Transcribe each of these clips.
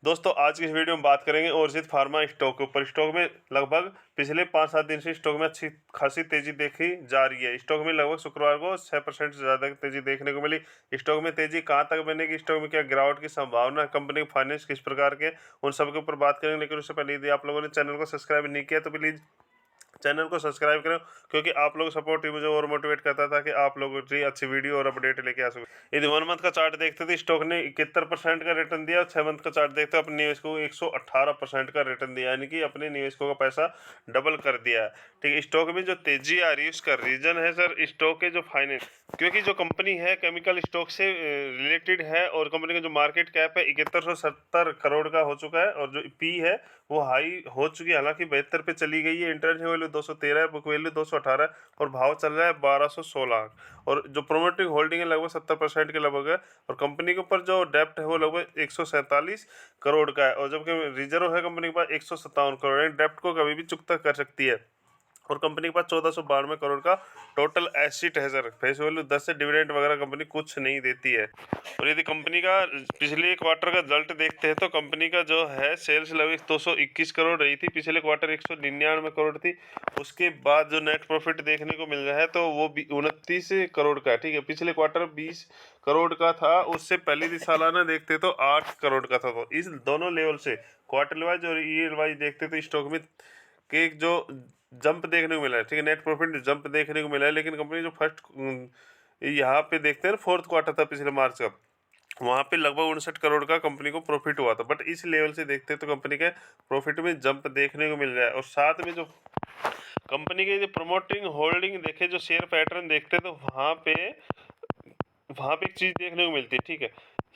दोस्तों आज की इस वीडियो में बात करेंगे ओर्जित फार्मा स्टॉक के ऊपर। स्टॉक में लगभग पिछले 5-7 दिन से स्टॉक में अच्छी खासी तेजी देखी जा रही है। स्टॉक में लगभग शुक्रवार को 6% से ज़्यादा तेजी देखने को मिली। स्टॉक में तेजी कहां तक बनेगी, स्टॉक में क्या गिरावट की संभावना, कंपनी के फाइनेंस किस प्रकार के, उन सब के ऊपर बात करेंगे। लेकिन उससे पहले यदि आप लोगों ने चैनल को सब्सक्राइब नहीं किया तो प्लीज़ चैनल को सब्सक्राइब करें, क्योंकि आप लोग सपोर्ट ही मुझे और मोटिवेट करता था कि आप लोगों की अच्छी वीडियो और अपडेट लेके आ सके। यदि 1 मंथ का चार्ट देखते थे, स्टॉक ने 71% का रिटर्न दिया। 6 मंथ का चार्ट देखते अपने निवेशकों को 118% का रिटर्न दिया, यानी कि अपने निवेशकों का पैसा डबल कर दिया है। ठीक है, स्टॉक में जो तेजी आ रही है उसका रीजन है सर स्टॉक के जो फाइनेंस, क्योंकि जो कंपनी है केमिकल स्टॉक से रिलेटेड है और कंपनी का जो मार्केट कैप है 7170 करोड़ का हो चुका है और जो पी है वो हाई हो चुकी है। हालांकि 72 पे चली गई है। इंटरनेशनल वैल्यू 213 है, बुक वैल्यू 218 है और भाव चल रहा है 1216। और जो प्रोमोटिंग होल्डिंग है लगभग 70% के लगभग है और कंपनी के ऊपर जो डेप्ट है वो लगभग 147 करोड़ का है और जबकि रिजर्व है कंपनी के पास 157 करोड़ है। डेप्ट को कभी भी चुकता कर सकती है और कंपनी के पास 1492 करोड़ का टोटल एसेट है सर। फेस वैल्यू 10 से डिविडेंड वगैरह कंपनी कुछ नहीं देती है। और यदि कंपनी का पिछले क्वार्टर का रिजल्ट देखते हैं तो कंपनी का जो है सेल्स लगभग 221 करोड़ रही थी, पिछले क्वार्टर 199 करोड़ थी। उसके बाद जो नेट प्रॉफिट देखने को मिल रहा है तो वो 29 करोड़ का है। ठीक है, पिछले क्वार्टर 20 करोड़ का था, उससे पहले सालाना देखते तो 8 करोड़ का था। तो इस दोनों लेवल से क्वार्टर वाइज और ईयर वाइज देखते तो स्टॉक में के जो जंप देखने को मिला है, ठीक है, नेट प्रॉफिट जंप देखने को मिला है। लेकिन कंपनी जो फर्स्ट यहाँ पे देखते हैं ना, फोर्थ क्वार्टर था पिछले मार्च का, वहाँ पे लगभग 59 करोड़ का कंपनी को प्रॉफिट हुआ था। बट इस लेवल से देखते हैं तो कंपनी के प्रॉफिट में जंप देखने को मिल रहा है। और साथ में जो कंपनी के जो प्रमोटिंग होल्डिंग देखे, जो शेयर पैटर्न देखते हैं तो वहाँ पे एक चीज़ देखने को मिलती है। ठीक है,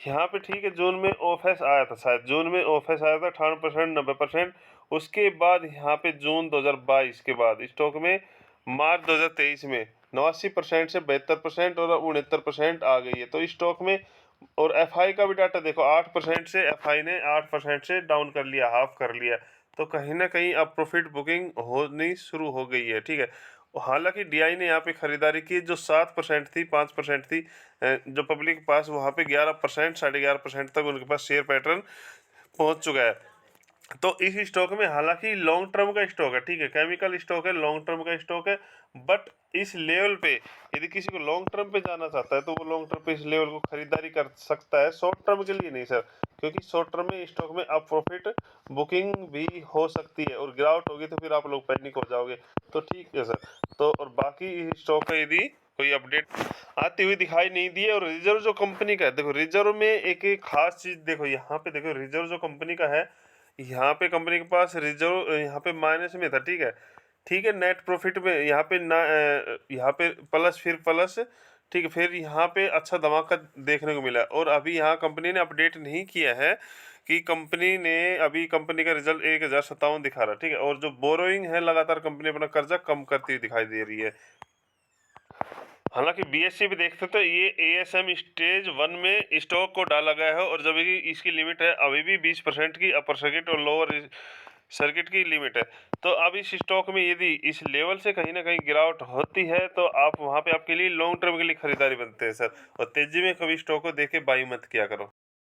यहाँ पे ठीक है जून में ऑफेस आया था, शायद जून में ऑफेस आया था 58% 90%। उसके बाद यहाँ पे जून 2022 के बाद स्टॉक में मार्च 2023 में 89% से 72% और 69% आ गई है। तो स्टॉक में और एफआई का भी डाटा देखो, 8% से एफआई ने 8% से डाउन कर लिया, हाफ कर लिया। तो कहीं ना कहीं अब प्रॉफिट बुकिंग होनी शुरू हो गई है। ठीक है, हालांकि डीआई ने यहाँ पे खरीदारी की जो 7% थी, 5% थी जो पब्लिक के पास, वहाँ पे 11% 11.5% तक उनके पास शेयर पैटर्न पहुँच चुका है। तो इस स्टॉक में हालांकि लॉन्ग टर्म का स्टॉक है, ठीक है, केमिकल स्टॉक है, लॉन्ग टर्म का स्टॉक है। बट इस लेवल पे यदि किसी को लॉन्ग टर्म पे जाना चाहता है तो वो लॉन्ग टर्म पे इस लेवल को खरीदारी कर सकता है, शॉर्ट टर्म के लिए नहीं सर, क्योंकि शॉर्ट टर्म में स्टॉक में अब प्रॉफिट बुकिंग भी हो सकती है और गिरावट होगी तो फिर आप लोग पैनिक हो जाओगे। तो ठीक है सर। तो और बाकी स्टॉक का यदि कोई अपडेट आती हुई दिखाई नहीं दी है। और रिजर्व जो कंपनी का है, देखो रिजर्व में एक खास चीज देखो, यहाँ पे देखो रिजर्व जो कंपनी का है, यहाँ पे कंपनी के पास रिजर्व यहाँ पे माइनस में था। ठीक है, ठीक है, नेट प्रॉफिट में यहाँ पे ना यहाँ पे प्लस, फिर प्लस, ठीक है, फिर यहाँ पे अच्छा धमाका देखने को मिला। और अभी यहाँ कंपनी ने अपडेट नहीं किया है कि कंपनी ने अभी कंपनी का रिजल्ट 1057 दिखा रहा है। ठीक है, और जो बोरोइंग है लगातार कंपनी अपना कर्जा कम करती हुई दिखाई दे रही है। हालांकि बीएससी भी देखते तो ये एएसएम स्टेज 1 में स्टॉक को डाला गया है और जब इसकी लिमिट है अभी भी 20% की अपर सर्किट और लोअर सर्किट की लिमिट है। तो अब इस स्टॉक में यदि इस लेवल से कहीं ना कहीं गिरावट होती है तो आप वहां पे आपके लिए लॉन्ग टर्म के लिए खरीदारी बनते हैं सर। और तेजी में कभी स्टॉक को देके बाई मत किया करो।